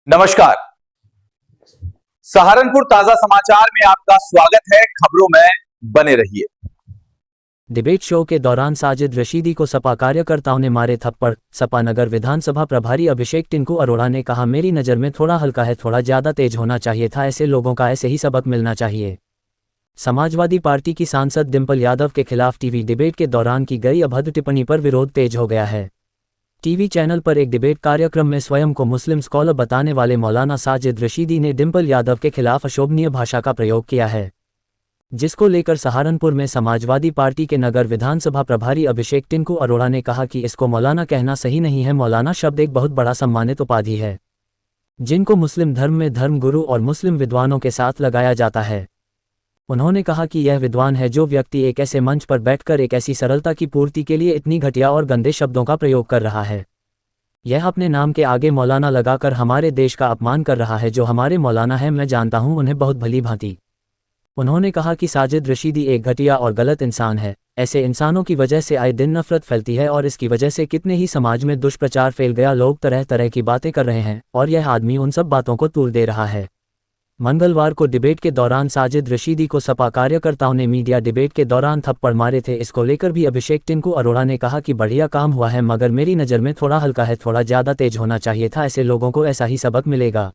नमस्कार। सहारनपुर ताजा समाचार में आपका स्वागत है। खबरों में बने रहिए। डिबेट शो के दौरान साजिद रशीदी को सपा कार्यकर्ताओं ने मारे थप्पड़। सपा नगर विधानसभा प्रभारी अभिषेक टिंकू अरोड़ा ने कहा, मेरी नज़र में थोड़ा हल्का है, थोड़ा ज्यादा तेज होना चाहिए था। ऐसे लोगों का ऐसे ही सबक मिलना चाहिए। समाजवादी पार्टी की सांसद डिंपल यादव के खिलाफ टीवी डिबेट के दौरान की गई अभद्र टिप्पणी पर विरोध तेज हो गया है। टीवी चैनल पर एक डिबेट कार्यक्रम में स्वयं को मुस्लिम स्कॉलर बताने वाले मौलाना साजिद रशीदी ने डिंपल यादव के खिलाफ अशोभनीय भाषा का प्रयोग किया है, जिसको लेकर सहारनपुर में समाजवादी पार्टी के नगर विधानसभा प्रभारी अभिषेक टिंकू अरोड़ा ने कहा कि इसको मौलाना कहना सही नहीं है। मौलाना शब्द एक बहुत बड़ा सम्मानित उपाधि है, जिनको मुस्लिम धर्म में धर्मगुरु और मुस्लिम विद्वानों के साथ लगाया जाता है। उन्होंने कहा कि यह विद्वान है जो व्यक्ति एक ऐसे मंच पर बैठकर एक ऐसी सरलता की पूर्ति के लिए इतनी घटिया और गंदे शब्दों का प्रयोग कर रहा है। यह अपने नाम के आगे मौलाना लगाकर हमारे देश का अपमान कर रहा है। जो हमारे मौलाना है, मैं जानता हूं उन्हें बहुत भली भांति। उन्होंने कहा कि साजिद रशीदी एक घटिया और गलत इंसान है। ऐसे इंसानों की वजह से आए दिन नफरत फैलती है और इसकी वजह से कितने ही समाज में दुष्प्रचार फैल गया। लोग तरह तरह की बातें कर रहे हैं और यह आदमी उन सब बातों को तूल दे रहा है। मंगलवार को डिबेट के दौरान साजिद रशीदी को सपा कार्यकर्ताओं ने मीडिया डिबेट के दौरान थप्पड़ मारे थे। इसको लेकर भी अभिषेक टिंकू अरोड़ा ने कहा कि बढ़िया काम हुआ है, मगर मेरी नज़र में थोड़ा हल्का है, थोड़ा ज़्यादा तेज होना चाहिए था। ऐसे लोगों को ऐसा ही सबक मिलेगा।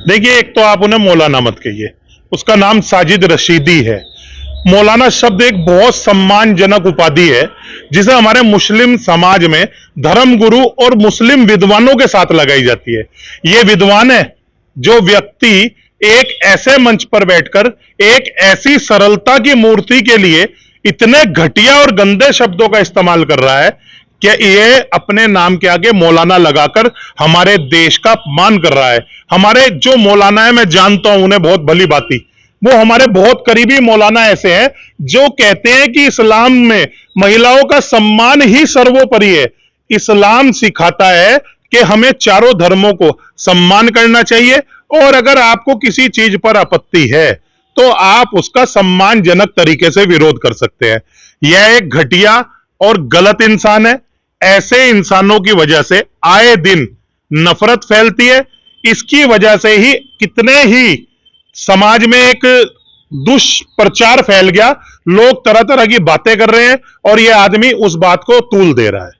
देखिए, एक तो आप उन्हें मौलाना मत कहिए, उसका नाम साजिद रशीदी है। मौलाना शब्द एक बहुत सम्मानजनक उपाधि है, जिसे हमारे मुस्लिम समाज में धर्मगुरु और मुस्लिम विद्वानों के साथ लगाई जाती है। ये विद्वान है जो व्यक्ति एक ऐसे मंच पर बैठकर एक ऐसी सरलता की मूर्ति के लिए इतने घटिया और गंदे शब्दों का इस्तेमाल कर रहा है कि ये अपने नाम के आगे मौलाना लगाकर हमारे देश का अपमान कर रहा है। हमारे जो मौलाना है, मैं जानता हूं उन्हें बहुत भली भांति। वो हमारे बहुत करीबी मौलाना ऐसे हैं जो कहते हैं कि इस्लाम में महिलाओं का सम्मान ही सर्वोपरि है। इस्लाम सिखाता है कि हमें चारों धर्मों को सम्मान करना चाहिए और अगर आपको किसी चीज पर आपत्ति है तो आप उसका सम्मानजनक तरीके से विरोध कर सकते हैं। यह एक घटिया और गलत इंसान है। ऐसे इंसानों की वजह से आए दिन नफरत फैलती है। इसकी वजह से ही कितने ही समाज में एक दुष्प्रचार फैल गया। लोग तरह तरह की बातें कर रहे हैं और यह आदमी उस बात को तूल दे रहा है।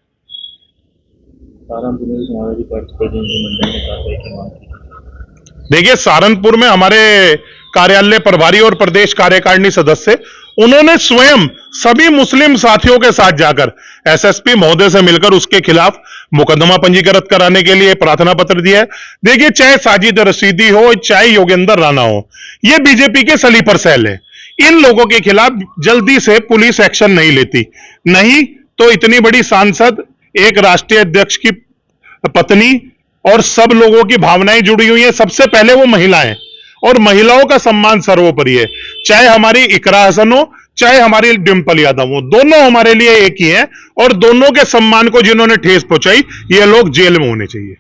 देखिए, सहारनपुर में हमारे कार्यालय प्रभारी और प्रदेश कार्यकारिणी सदस्य, उन्होंने स्वयं सभी मुस्लिम साथियों के साथ जाकर एसएसपी महोदय से मिलकर उसके खिलाफ मुकदमा पंजीकृत कराने के लिए प्रार्थना पत्र दिया है। देखिए, चाहे साजिद रशीदी हो, चाहे योगेंद्र राणा हो, ये बीजेपी के स्लीपर सेल है। इन लोगों के खिलाफ जल्दी से पुलिस एक्शन नहीं लेती, नहीं तो इतनी बड़ी सांसद, एक राष्ट्रीय अध्यक्ष की पत्नी और सब लोगों की भावनाएं जुड़ी हुई है। सबसे पहले वो महिलाएं, और महिलाओं का सम्मान सर्वोपरि है। चाहे हमारी इकरा हसन हो, चाहे हमारी डिंपल यादव हो, दोनों हमारे लिए एक ही हैं और दोनों के सम्मान को जिन्होंने ठेस पहुंचाई, ये लोग जेल में होने चाहिए।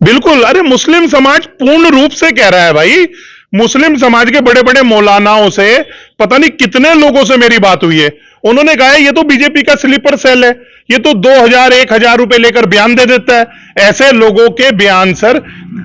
बिल्कुल, अरे मुस्लिम समाज पूर्ण रूप से कह रहा है भाई। मुस्लिम समाज के बड़े बड़े मौलानाओं से, पता नहीं कितने लोगों से मेरी बात हुई है। उन्होंने कहा है ये तो बीजेपी का स्लीपर सेल है, ये तो 2000-1000 रुपए लेकर बयान दे देता है। ऐसे लोगों के बयान से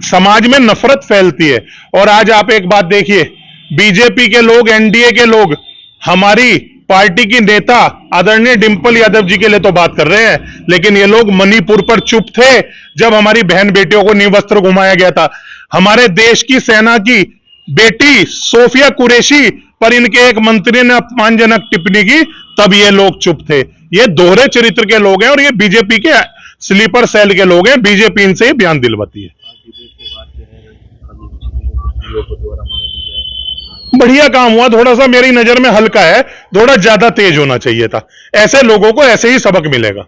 समाज में नफरत फैलती है। और आज आप एक बात देखिए, बीजेपी के लोग, एनडीए के लोग हमारी पार्टी की नेता आदरणीय डिंपल यादव जी के लिए तो बात कर रहे हैं, लेकिन ये लोग मणिपुर पर चुप थे जब हमारी बहन बेटियों को निवस्त्र घुमाया गया था। हमारे देश की सेना की बेटी सोफिया कुरैशी पर इनके एक मंत्री ने अपमानजनक टिप्पणी की, तब ये लोग चुप थे। ये दोहरे चरित्र के लोग हैं और ये बीजेपी के स्लीपर सेल के लोग हैं। बीजेपी इनसे बयान दिलवाती है। बढ़िया काम हुआ, थोड़ा सा मेरी नजर में हल्का है, थोड़ा ज्यादा तेज होना चाहिए था। ऐसे लोगों को ऐसे ही सबक मिलेगा।